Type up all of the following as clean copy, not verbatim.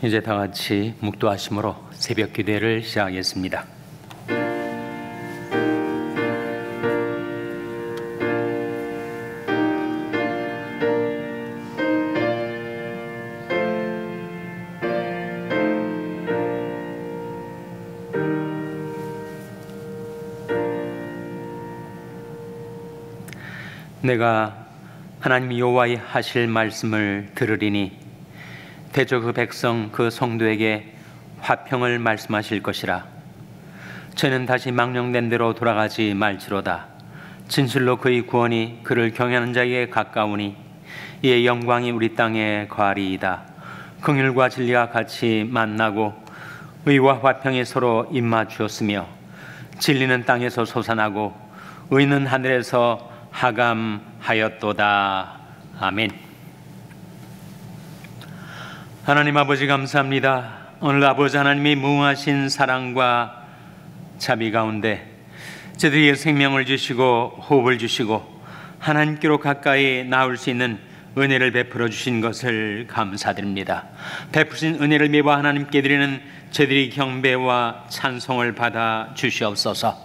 이제 다 같이 묵도하심으로 새벽 기도를 시작하겠습니다. 내가 하나님 여호와의 하실 말씀을 들으리니 대저 그 백성 그 성도에게 화평을 말씀하실 것이라. 저는 다시 망령된 대로 돌아가지 말지로다. 진실로 그의 구원이 그를 경외하는 자에게 가까우니 이의 영광이 우리 땅에 거하리이다. 긍휼과 진리가 같이 만나고 의와 화평이 서로 입맞추었으며 진리는 땅에서 솟아나고 의는 하늘에서 하감하였도다. 아멘. 하나님 아버지 감사합니다. 오늘 아버지 하나님이 무궁하신 사랑과 자비 가운데 저희들에게 생명을 주시고 호흡을 주시고 하나님께로 가까이 나올 수 있는 은혜를 베풀어 주신 것을 감사드립니다. 베푸신 은혜를 매번 하나님께 드리는 저희들이 경배와 찬송을 받아 주시옵소서.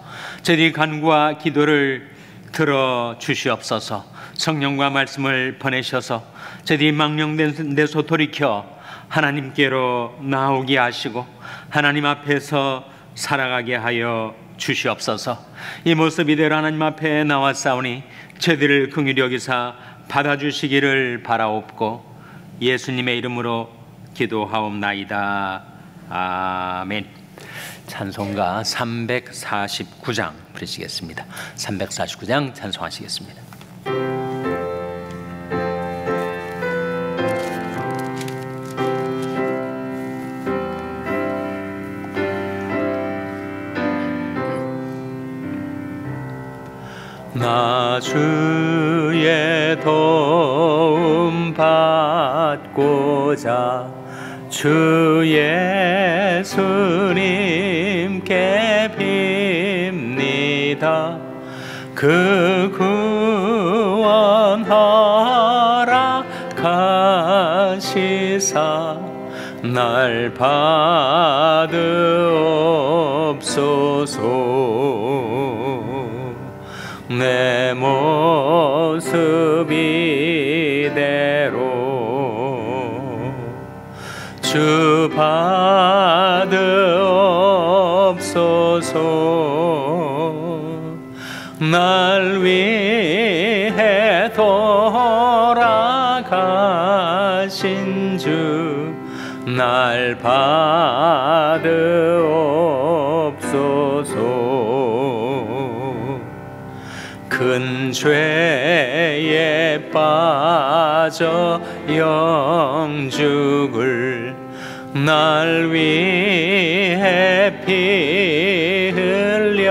저희들이 간구와 기도를 들어 주시옵소서. 성령과 말씀을 보내셔서 저희들이 망령된 데서 돌이켜 하나님께로 나오게 하시고 하나님 앞에서 살아가게 하여 주시옵소서. 이 모습 이대로 하나님 앞에 나왔사오니 저희들을 긍휼히 여기사 받아주시기를 바라옵고 예수님의 이름으로 기도하옵나이다. 아멘. 찬송가 349장 부르시겠습니다. 349장 찬송하시겠습니다. 나 주의 도움 받고자 주 예수님께 빕니다. 그 구원 허락하시사 날 받으옵소서. 내 모습 이대로 주 받으옵소서. 날 위해 돌아가신 주 날 받으옵소서. 큰 죄에 빠져 영죽을 날 위해 피 흘렸으니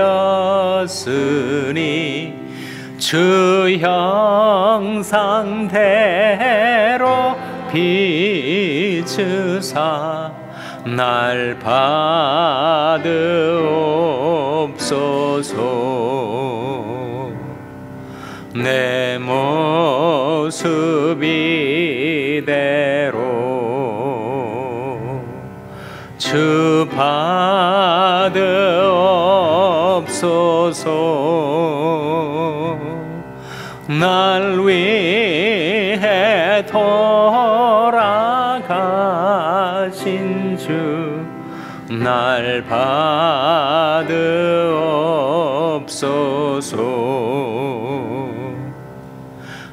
주 형상대로 비추사 날 받으옵소서. 내 모습 이대로 주 받으옵소서. 날 위해 돌아가신 주 날 받으옵소서.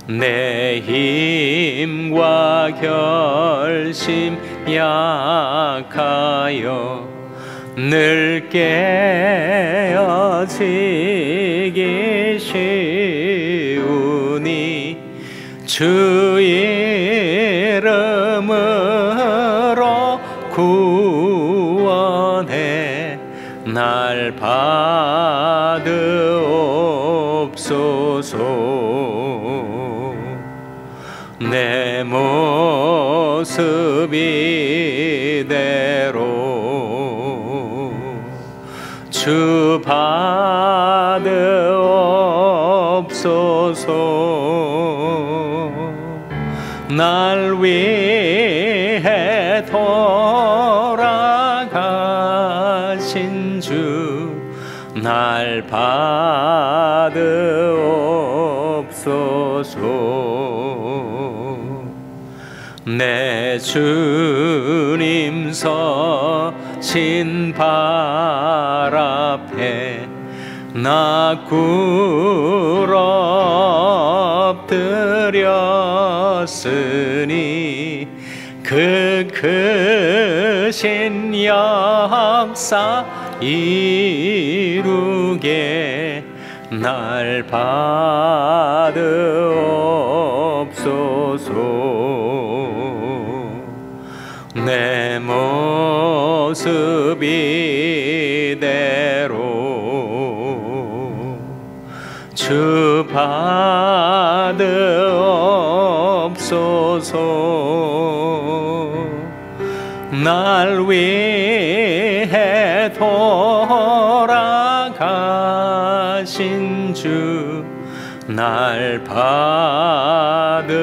내 힘과 결심 약하여 늘 깨어지기 쉬우니 주 이름으로 구원해 날 받으옵소서. 내 모습 이대로 주 받으옵소서. 날 위해 돌아가신 날 받으옵소서. 내 주님 서신 발 앞에 나 꿇어엎드렸으니 그 크신 역사 이루게 날 받으옵소서. 내 모습 이대로 주 받으옵소서. 날 위해 돌아가신 주 날 받으옵소서.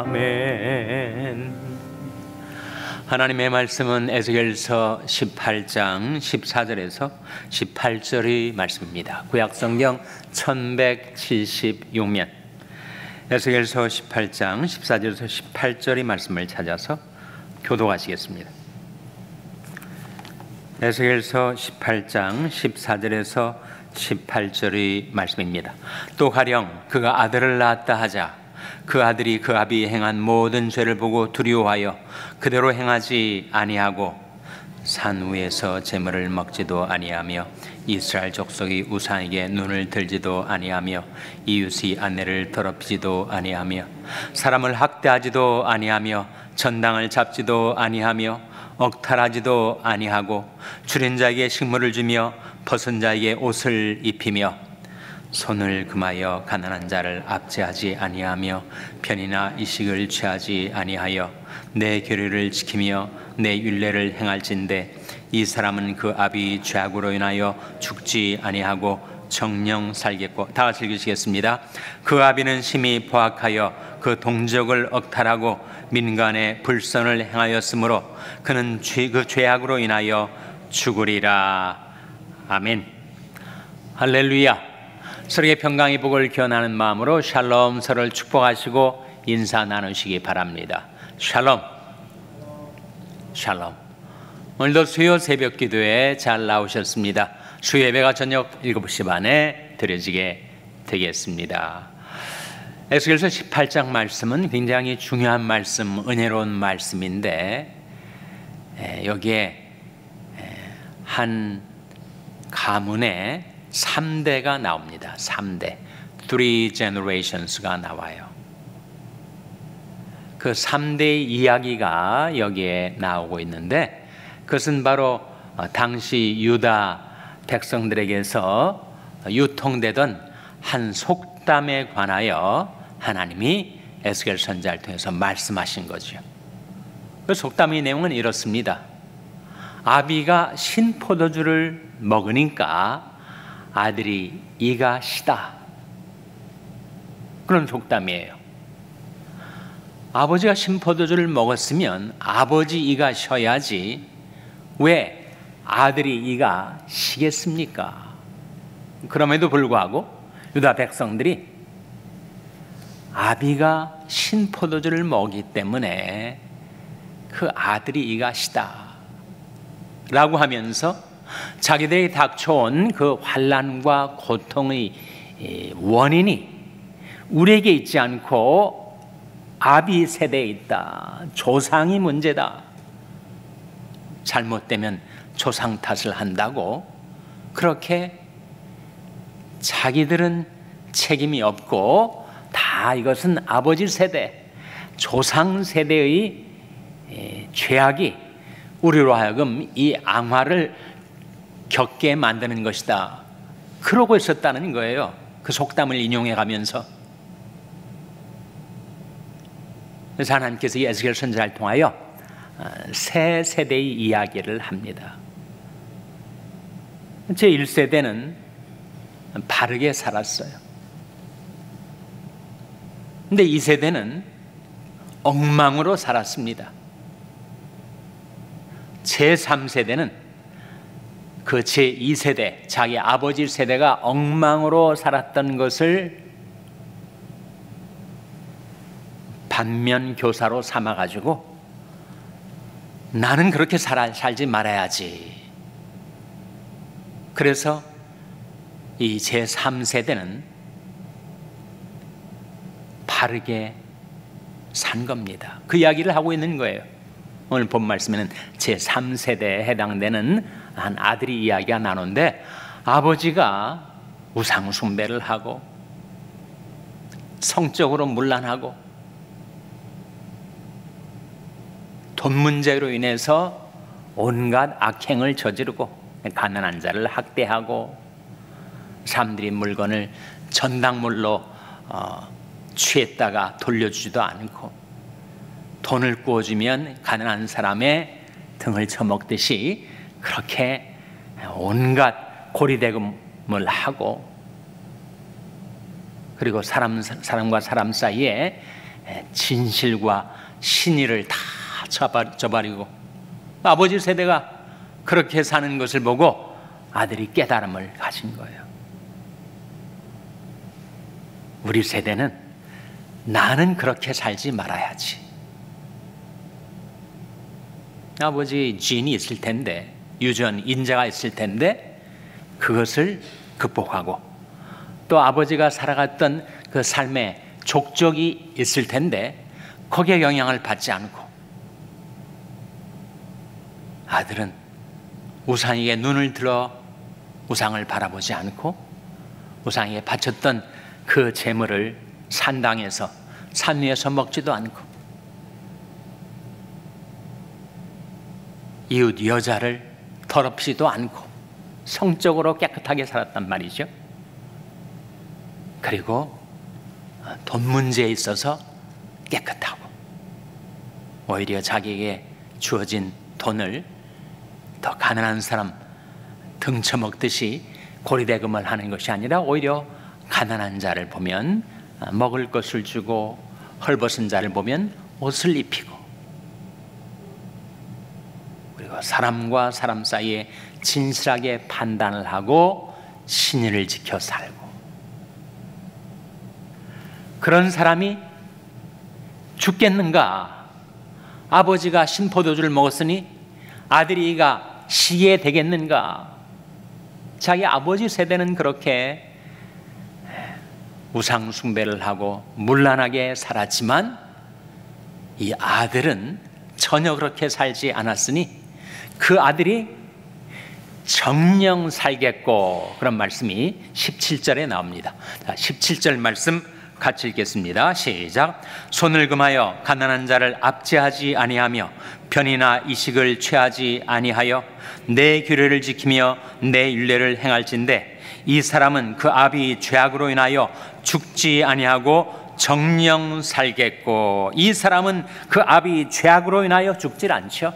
아멘. 하나님의 말씀은 에스겔서 18장 14절에서 18절의 말씀입니다. 구약성경 1176면 에스겔서 18장 14절에서 18절의 말씀을 찾아서 교독하시겠습니다. 에스겔서 18장 14절에서 18절의 말씀입니다. 또 가령 그가 아들을 낳았다 하자 그 아들이 그 아비 행한 모든 죄를 보고 두려워하여 그대로 행하지 아니하고 산 위에서 제물을 먹지도 아니하며 이스라엘 족속이 우상에게 눈을 들지도 아니하며 이웃의 아내를 더럽히지도 아니하며 사람을 학대하지도 아니하며 전당을 잡지도 아니하며 억탈하지도 아니하고 줄인 자에게 식물을 주며 벗은 자에게 옷을 입히며 손을 금하여 가난한 자를 압제하지 아니하며 편이나 이식을 취하지 아니하여 내 규례를 지키며 내 율례를 행할진대 이 사람은 그 아비 죄악으로 인하여 죽지 아니하고 정령 살겠고. 다 같이 읽으시겠습니다. 그 아비는 심히 포악하여 그 동족을 억탈하고 민간에 불선을 행하였으므로 그는 그 죄악으로 인하여 죽으리라. 아멘. 할렐루야. 서로의 평강의 복을 기원하는 마음으로 샬롬, 서로를 축복하시고 인사 나누시기 바랍니다. 샬롬. 샬롬. 오늘도 수요 새벽 기도에 잘 나오셨습니다. 수요 예배가 저녁 7시 반에 드려지게 되겠습니다. 에스겔서 18장 말씀은 굉장히 중요한 말씀, 은혜로운 말씀인데 여기에 한 가문에 3대가 나옵니다. 3대, 3 generations가 나와요. 그 3대의 이야기가 여기에 나오고 있는데 그것은 바로 당시 유다 백성들에게서 유통되던 한 속담에 관하여 하나님이 에스겔 선지자를 통해서 말씀하신 거죠. 그 속담의 내용은 이렇습니다. 아비가 신포도주를 먹으니까 아들이 이가 시다. 그런 속담이에요. 아버지가 신포도주를 먹었으면 아버지 이가 쉬어야지 왜 아들이 이가 시겠습니까? 그럼에도 불구하고 유다 백성들이 아비가 신포도주를 먹기 때문에 그 아들이 이가 시다 라고 하면서 자기들이 닥쳐온 그 환난과 고통의 원인이 우리에게 있지 않고 아비 세대에 있다. 조상이 문제다. 잘못되면 조상 탓을 한다고 그렇게 자기들은 책임이 없고 다 이것은 아버지 세대, 조상 세대의 죄악이 우리로 하여금 이 앙화를 겪게 만드는 것이다. 그러고 있었다는 거예요. 그 속담을 인용해 가면서. 그래서 하나님께서 에스겔 선지자를 통하여 세 세대의 이야기를 합니다. 제1세대는 바르게 살았어요. 근데 2세대는 엉망으로 살았습니다. 제3세대는 그 제2세대, 자기 아버지 세대가 엉망으로 살았던 것을 반면 교사로 삼아가지고 나는 그렇게 살지 말아야지. 그래서 이 제3세대는 바르게 산 겁니다. 그 이야기를 하고 있는 거예요. 오늘 본 말씀에는 제3세대에 해당되는 한 아들이 이야기가 나오는데, 아버지가 우상 숭배를 하고 성적으로 문란하고 돈 문제로 인해서 온갖 악행을 저지르고 가난한 자를 학대하고 사람들이 물건을 전당물로 취했다가 돌려주지도 않고 돈을 구워주면 가난한 사람의 등을 쳐먹듯이 그렇게 온갖 고리대금을 하고, 그리고 사람과 사람 사이에 진실과 신의를 다 저버리고, 아버지 세대가 그렇게 사는 것을 보고 아들이 깨달음을 가진 거예요. 우리 세대는 나는 그렇게 살지 말아야지. 아버지 지인이 있을 텐데, 유전 인자가 있을 텐데 그것을 극복하고, 또 아버지가 살아갔던 그 삶의 족적이 있을 텐데 거기에 영향을 받지 않고, 아들은 우상에게 눈을 들어 우상을 바라보지 않고 우상에게 바쳤던 그 재물을 산당에서 산 위에서 먹지도 않고 이웃 여자를 더럽히지도 않고 성적으로 깨끗하게 살았단 말이죠. 그리고 돈 문제에 있어서 깨끗하고, 오히려 자기에게 주어진 돈을 더 가난한 사람 등쳐먹듯이 고리대금을 하는 것이 아니라 오히려 가난한 자를 보면 먹을 것을 주고 헐벗은 자를 보면 옷을 입히고, 그리고 사람과 사람 사이에 진실하게 판단을 하고 신의를 지켜 살고, 그런 사람이 죽겠는가? 아버지가 신포도주를 먹었으니 아들이가 시게 되겠는가? 자기 아버지 세대는 그렇게 우상 숭배를 하고 문란하게 살았지만 이 아들은 전혀 그렇게 살지 않았으니 그 아들이 정령 살겠고, 그런 말씀이 17절에 나옵니다. 자, 17절 말씀 같이 읽겠습니다. 시작. 손을 금하여 가난한 자를 압제하지 아니하며 편이나 이식을 취하지 아니하여 내 규례를 지키며 내 율례를 행할진대 이 사람은 그 아비 죄악으로 인하여 죽지 아니하고 정령 살겠고. 이 사람은 그 아비 죄악으로 인하여 죽질 않죠.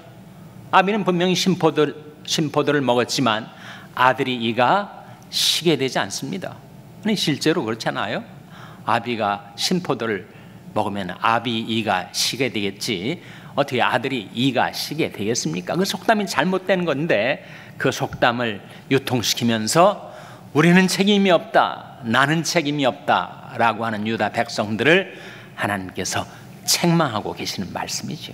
아비는 분명히 신포도를 먹었지만 아들이 이가 시게 되지 않습니다. 아니, 실제로 그렇잖아요. 아비가 신포도를 먹으면 아비 이가 시게 되겠지, 어떻게 아들이 이가 시게 되겠습니까? 그 속담이 잘못된 건데, 그 속담을 유통시키면서 우리는 책임이 없다, 나는 책임이 없다 라고 하는 유다 백성들을 하나님께서 책망하고 계시는 말씀이죠.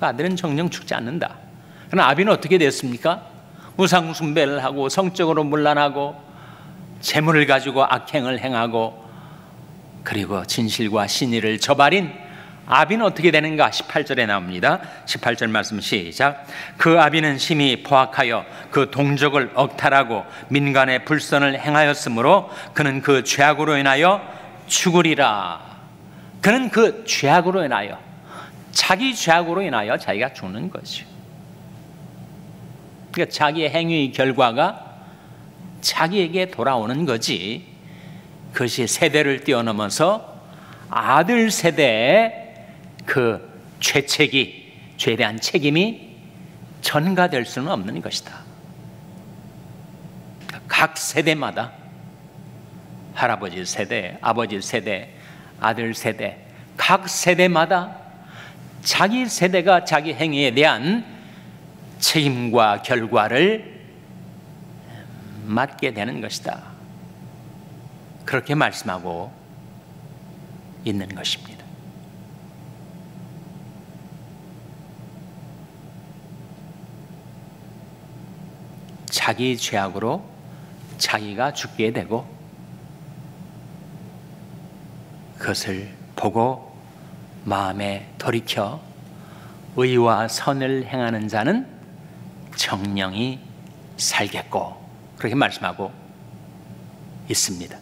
아들은 정령 죽지 않는다. 그러나 아비는 어떻게 됐습니까? 우상 숭배를 하고 성적으로 문란하고 재물을 가지고 악행을 행하고, 그리고 진실과 신의를 저버린 아비는 어떻게 되는가? 18절에 나옵니다. 18절 말씀 시작. 그 아비는 심히 포악하여 그 동족을 억탈하고 민간의 불선을 행하였으므로 그는 그 죄악으로 인하여 죽으리라. 그는 그 죄악으로 인하여, 자기 죄악으로 인하여 자기가 죽는 거죠. 그러니까 자기의 행위의 결과가 자기에게 돌아오는 거지, 그것이 세대를 뛰어넘어서 아들 세대의 그 죄에 대한 책임이 전가될 수는 없는 것이다. 각 세대마다 할아버지 세대, 아버지 세대, 아들 세대, 각 세대마다 자기 세대가 자기 행위에 대한 책임과 결과를 맡게 되는 것이다. 그렇게 말씀하고 있는 것입니다. 자기 죄악으로 자기가 죽게 되고 그것을 보고 마음에 돌이켜 의와 선을 행하는 자는 정령이 살겠고, 그렇게 말씀하고 있습니다.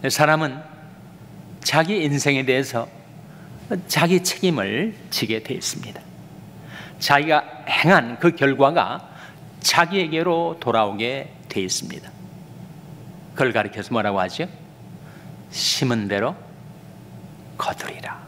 사람은 자기 인생에 대해서 자기 책임을 지게 되어 있습니다. 자기가 행한 그 결과가 자기에게로 돌아오게 되어 있습니다. 그걸 가리켜서 뭐라고 하죠? 심은 대로 거두리라.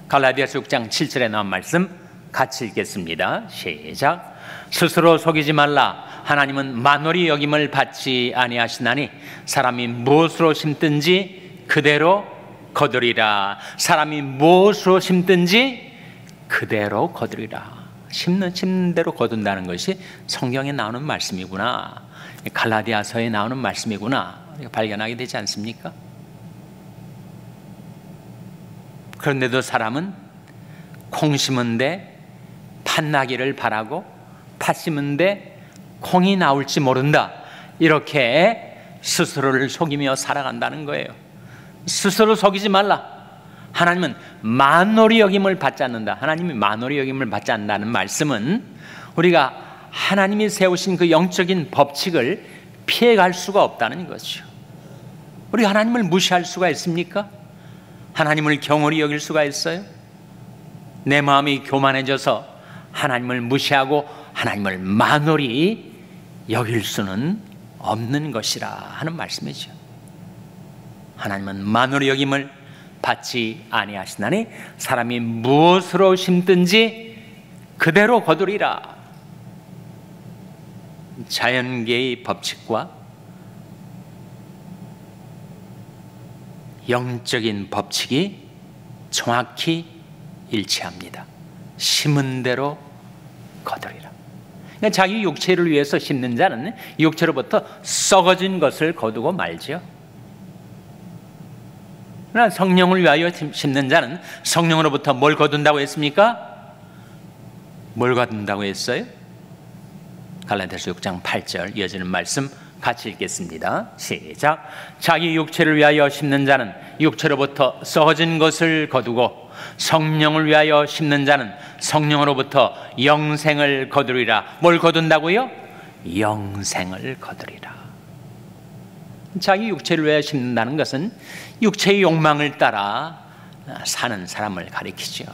갈라디아서 6장 7절에 나온 말씀 같이 읽겠습니다. 시작. 스스로 속이지 말라. 하나님은 만홀히 여김을 받지 아니하시나니 사람이 무엇으로 심든지 그대로 거두리라. 사람이 무엇으로 심든지 그대로 거두리라. 심는 대로 거둔다는 것이 성경에 나오는 말씀이구나, 갈라디아서에 나오는 말씀이구나 발견하게 되지 않습니까? 그런데도 사람은 콩 심은데 팥 나기를 바라고 팥 심은데 콩이 나올지 모른다, 이렇게 스스로를 속이며 살아간다는 거예요. 스스로 속이지 말라. 하나님은 만홀히 여김을 받지 않는다. 하나님이 만홀히 여김을 받지 않는다는 말씀은 우리가 하나님이 세우신 그 영적인 법칙을 피해갈 수가 없다는 것이죠. 우리 하나님을 무시할 수가 있습니까? 하나님을 경홀히 여길 수가 있어요? 내 마음이 교만해져서 하나님을 무시하고 하나님을 만홀히 여길 수는 없는 것이라 하는 말씀이죠. 하나님은 만홀히 여김을 받지 아니하시나니 사람이 무엇으로 심든지 그대로 거두리라. 자연계의 법칙과 영적인 법칙이 정확히 일치합니다. 심은 대로 거두리라. 그러니까 자기 육체를 위해서 심는 자는 육체로부터 썩어진 것을 거두고 말죠. 그러나 성령을 위하여 심는 자는 성령으로부터 뭘 거둔다고 했습니까? 뭘 거둔다고 했어요? 갈라디아서 6장 8절 이어지는 말씀 같이 읽겠습니다. 시작. 자기 육체를 위하여 심는 자는 육체로부터 썩어진 것을 거두고 성령을 위하여 심는 자는 성령으로부터 영생을 거두리라. 뭘 거둔다고요? 영생을 거두리라. 자기 육체를 위하여 심는다는 것은 육체의 욕망을 따라 사는 사람을 가리키죠.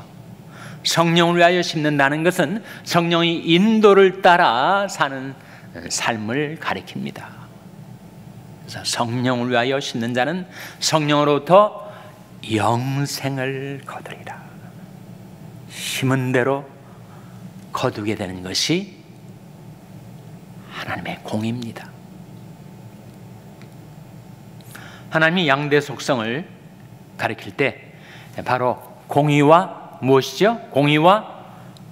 성령을 위하여 심는다는 것은 성령의 인도를 따라 사는 삶을 가리킵니다. 그래서 성령을 위하여 심는 자는 성령으로부터 영생을 거두리라. 심은 대로 거두게 되는 것이 하나님의 공입니다. 하나님이 양대 속성을 가리킬 때 바로 공의와 무엇이죠? 공의와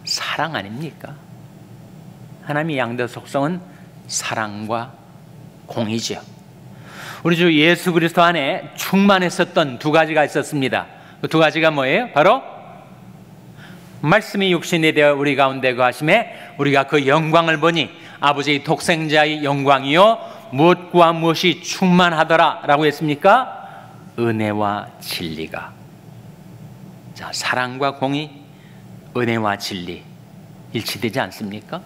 사랑 아닙니까? 하나님의 양대 속성은 사랑과 공의죠. 우리 주 예수 그리스도 안에 충만했었던 두 가지가 있었습니다. 그 두 가지가 뭐예요? 바로 말씀이 육신이 되어 우리 가운데 거하심에 우리가 그 영광을 보니 아버지의 독생자의 영광이요 무엇과 무엇이 충만하더라 라고 했습니까? 은혜와 진리가. 자, 사랑과 공의, 은혜와 진리 일치되지 않습니까?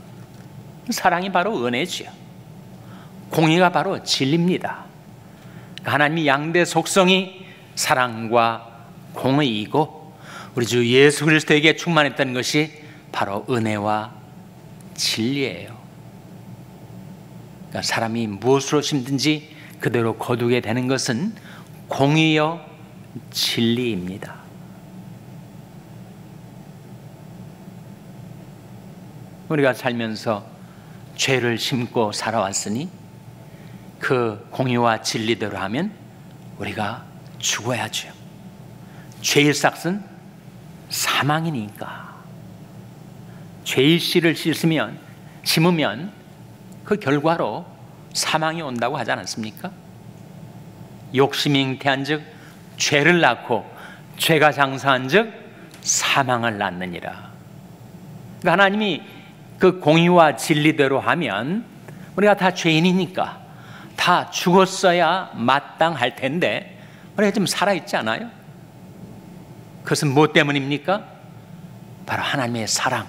사랑이 바로 은혜지요. 공의가 바로 진리입니다. 하나님의 양대 속성이 사랑과 공의이고 우리 주 예수 그리스도에게 충만했던 것이 바로 은혜와 진리예요. 그러니까 사람이 무엇으로 심든지 그대로 거두게 되는 것은 공의요 진리입니다. 우리가 살면서 죄를 심고 살아왔으니 그 공의와 진리대로 하면 우리가 죽어야죠. 죄의 삭은 사망이니까. 죄의 씨를 심으면 그 결과로 사망이 온다고 하지 않았습니까? 욕심이 잉태한즉 죄를 낳고 죄가 장사한즉 사망을 낳느니라. 그러니까 하나님이 그 공의와 진리대로 하면 우리가 다 죄인이니까 다 죽었어야 마땅할 텐데 우리가 지금 살아있지 않아요? 그것은 무엇 때문입니까? 바로 하나님의 사랑,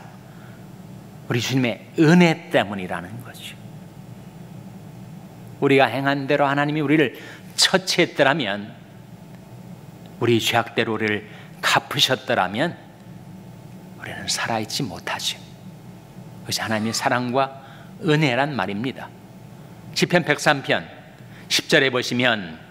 우리 주님의 은혜 때문이라는 거죠. 우리가 행한 대로 하나님이 우리를 처치했더라면, 우리 죄악대로 우리를 갚으셨더라면 우리는 살아있지 못하죠. 그것이 하나님의 사랑과 은혜란 말입니다. 시편 103편 10절에 보시면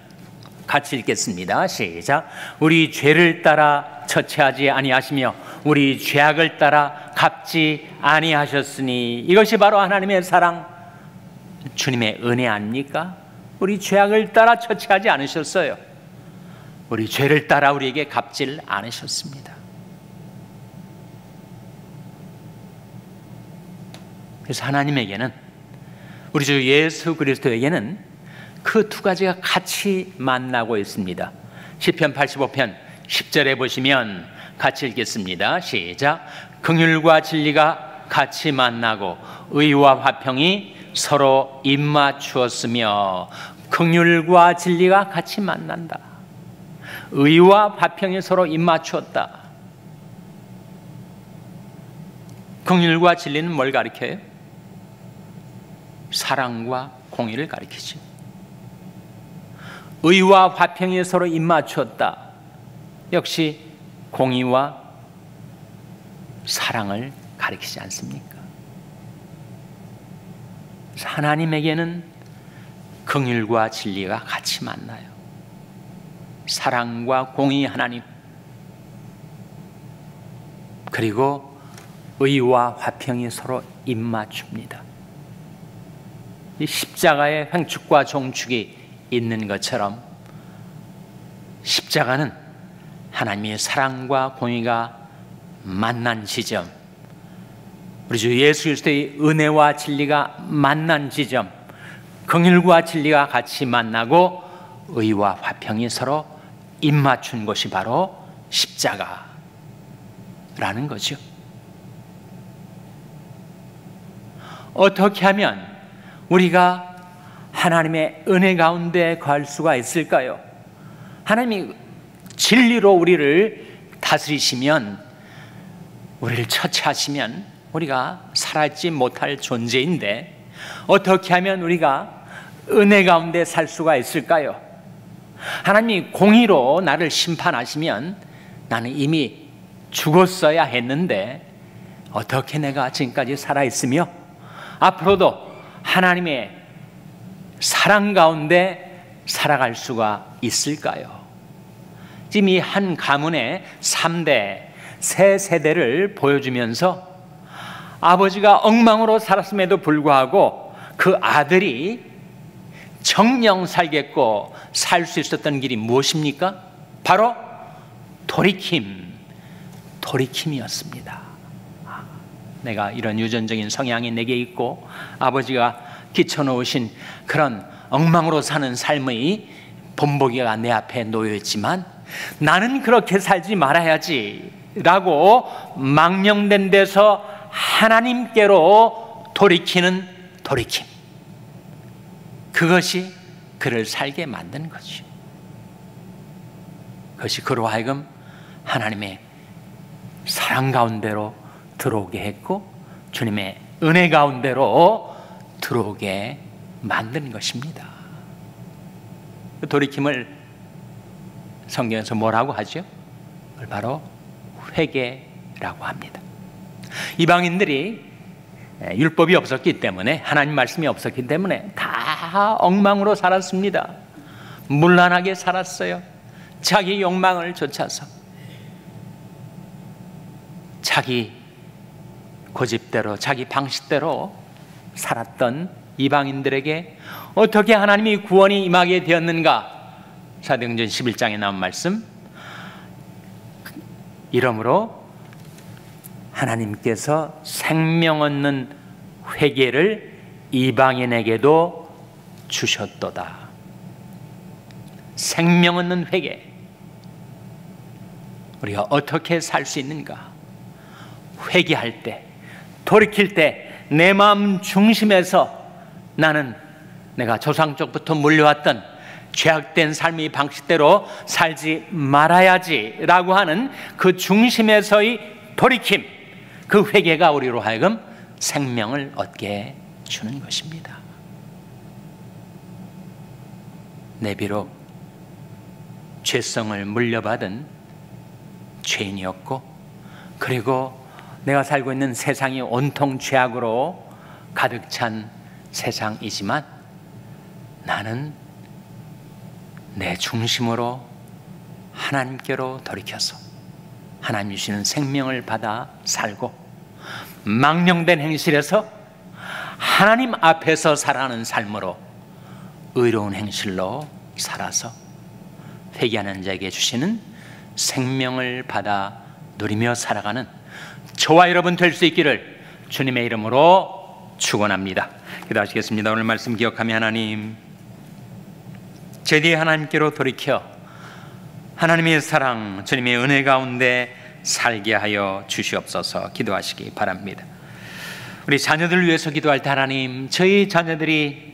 같이 읽겠습니다. 시작. 우리 죄를 따라 처치하지 아니하시며 우리 죄악을 따라 갚지 아니하셨으니. 이것이 바로 하나님의 사랑, 주님의 은혜 아닙니까? 우리 죄악을 따라 처치하지 않으셨어요. 우리 죄를 따라 우리에게 갚질 않으셨습니다. 그래서 하나님에게는, 우리 주 예수 그리스도에게는 그 두 가지가 같이 만나고 있습니다. 시편 85편 10절에 보시면 같이 읽겠습니다. 시작. 긍휼과 진리가 같이 만나고 의와 화평이 서로 입맞추었으며. 긍휼과 진리가 같이 만난다. 의와 화평이 서로 입맞추었다. 긍휼과 진리는 뭘 가리켜요? 사랑과 공의를 가리키죠. 의와 화평이 서로 입맞추었다. 역시 공의와 사랑을 가리키지 않습니까? 하나님에게는 긍휼과 진리가 같이 만나요. 사랑과 공의 하나님, 그리고 의와 화평이 서로 입맞춥니다. 이 십자가에 횡축과 종축이 있는 것처럼 십자가는 하나님의 사랑과 공의가 만난 지점, 우리 주 예수 그리스도의 은혜와 진리가 만난 지점, 긍휼과 진리가 같이 만나고 의와 화평이 서로 입맞춘 것이 바로 십자가라는 거죠. 어떻게 하면 우리가 하나님의 은혜 가운데 갈 수가 있을까요? 하나님이 진리로 우리를 다스리시면, 우리를 처치하시면 우리가 살아있지 못할 존재인데 어떻게 하면 우리가 은혜 가운데 살 수가 있을까요? 하나님이 공의로 나를 심판하시면 나는 이미 죽었어야 했는데 어떻게 내가 지금까지 살아있으며 앞으로도 하나님의 사랑 가운데 살아갈 수가 있을까요? 지금 이 한 가문의 3대, 세 세대를 보여주면서 아버지가 엉망으로 살았음에도 불구하고 그 아들이 정령 살겠고 살 수 있었던 길이 무엇입니까? 바로 돌이킴이었습니다. 내가 이런 유전적인 성향이 내게 있고 아버지가 끼쳐놓으신 그런 엉망으로 사는 삶의 본보기가 내 앞에 놓여있지만 나는 그렇게 살지 말아야지 라고 망령된 데서 하나님께로 돌이키는 돌이킴, 그것이 그를 살게 만든 거죠. 그것이 그로 하여금 하나님의 사랑 가운데로 들어오게 했고 주님의 은혜 가운데로 들어오게 만든 것입니다. 그 돌이킴을 성경에서 뭐라고 하죠? 그걸 바로 회개라고 합니다. 이방인들이 율법이 없었기 때문에, 하나님 말씀이 없었기 때문에 다 엉망으로 살았습니다. 문란하게 살았어요. 자기 욕망을 쫓아서 자기 고집대로 자기 방식대로 살았던 이방인들에게 어떻게 하나님이 구원이 임하게 되었는가? 사도행전 11장에 나온 말씀, 이러므로 하나님께서 생명 얻는 회개를 이방인에게도 주셨도다. 생명 얻는 회개. 우리가 어떻게 살 수 있는가? 회개할 때, 돌이킬 때 내 마음 중심에서 나는 내가 조상적부터 물려왔던 죄악된 삶의 방식대로 살지 말아야지라고 하는 그 중심에서의 돌이킴, 그 회개가 우리로 하여금 생명을 얻게 주는 것입니다. 내 비록 죄성을 물려받은 죄인이었고, 그리고 내가 살고 있는 세상이 온통 죄악으로 가득 찬 세상이지만 나는 내 중심으로 하나님께로 돌이켜서 하나님 주시는 생명을 받아 살고, 망령된 행실에서 하나님 앞에서 살아가는 삶으로 의로운 행실로 살아서 회개하는 자에게 주시는 생명을 받아 누리며 살아가는 저와 여러분 될 수 있기를 주님의 이름으로 축원합니다. 기도하시겠습니다. 오늘 말씀 기억하며 하나님, 제디 하나님께로 돌이켜 하나님의 사랑, 주님의 은혜 가운데 살게 하여 주시옵소서. 기도하시기 바랍니다. 우리 자녀들을 위해서 기도할 때 하나님, 저희 자녀들이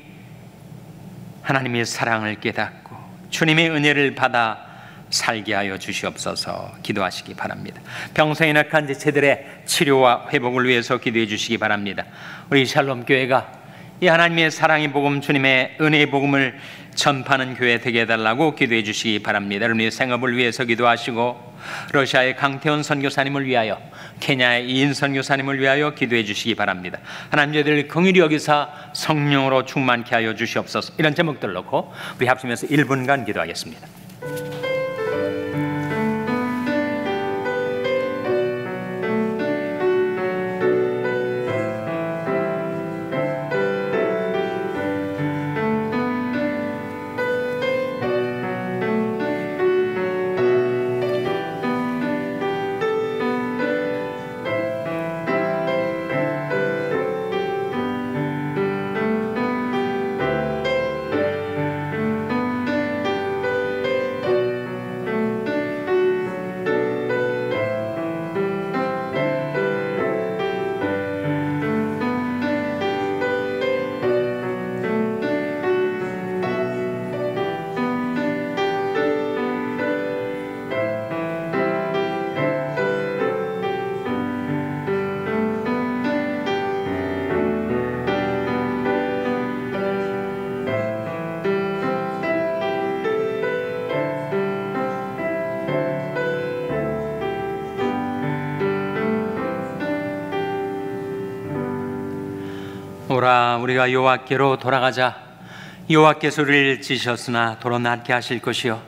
하나님의 사랑을 깨닫고 주님의 은혜를 받아 살게 하여 주시옵소서. 기도하시기 바랍니다. 병성에 낙한 지체들의 치료와 회복을 위해서 기도해 주시기 바랍니다. 우리 샬롬 교회가 이 하나님의 사랑의 복음, 주님의 은혜의 복음을 전파하는 교회 되게 해달라고 기도해 주시기 바랍니다. 여러분의 생업을 위해서 기도하시고, 러시아의 강태원 선교사님을 위하여, 케냐의 이인 선교사님을 위하여 기도해 주시기 바랍니다. 하나님, 저희들 긍휼히 여기사 성령으로 충만케 하여 주시옵소서. 이런 제목들 놓고 우리 합심해서 1분간 기도하겠습니다. 오라, 우리가 여호와께로 돌아가자. 여호와께서 우리를 찌셨으나 도로 낫게 하실 것이요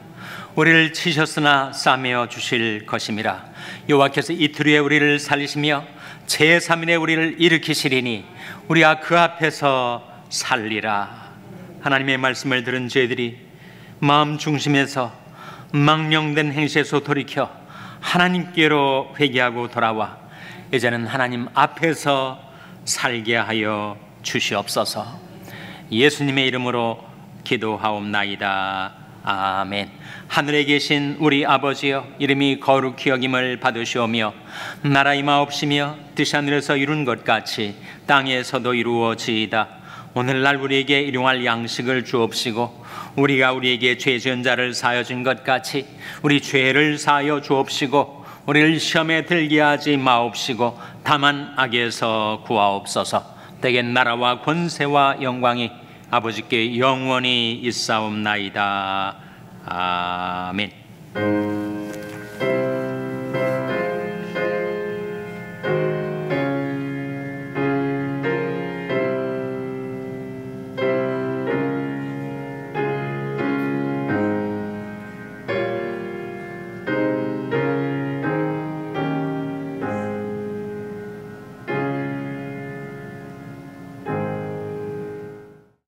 우리를 치셨으나 싸매어 주실 것임이라. 여호와께서 이틀 후에 우리를 살리시며 제3일에 우리를 일으키시리니 우리가 그 앞에서 살리라. 하나님의 말씀을 들은 저희들이 마음 중심에서 망령된 행실에서 돌이켜 하나님께로 회개하고 돌아와 이제는 하나님 앞에서 살게 하여 주시옵소서. 예수님의 이름으로 기도하옵나이다. 아멘. 하늘에 계신 우리 아버지여, 이름이 거룩히 여김을 받으시오며 나라 임하옵시며 뜻이 하늘에서 이룬 것 같이 땅에서도 이루어지이다. 오늘날 우리에게 일용할 양식을 주옵시고 우리가 우리에게 죄 지은 자를 사하여 준 것 같이 우리 죄를 사하여 주옵시고 우리를 시험에 들게 하지 마옵시고 다만 악에서 구하옵소서. 대개 나라와 권세와 영광이 아버지께 영원히 있사옵나이다. 아멘.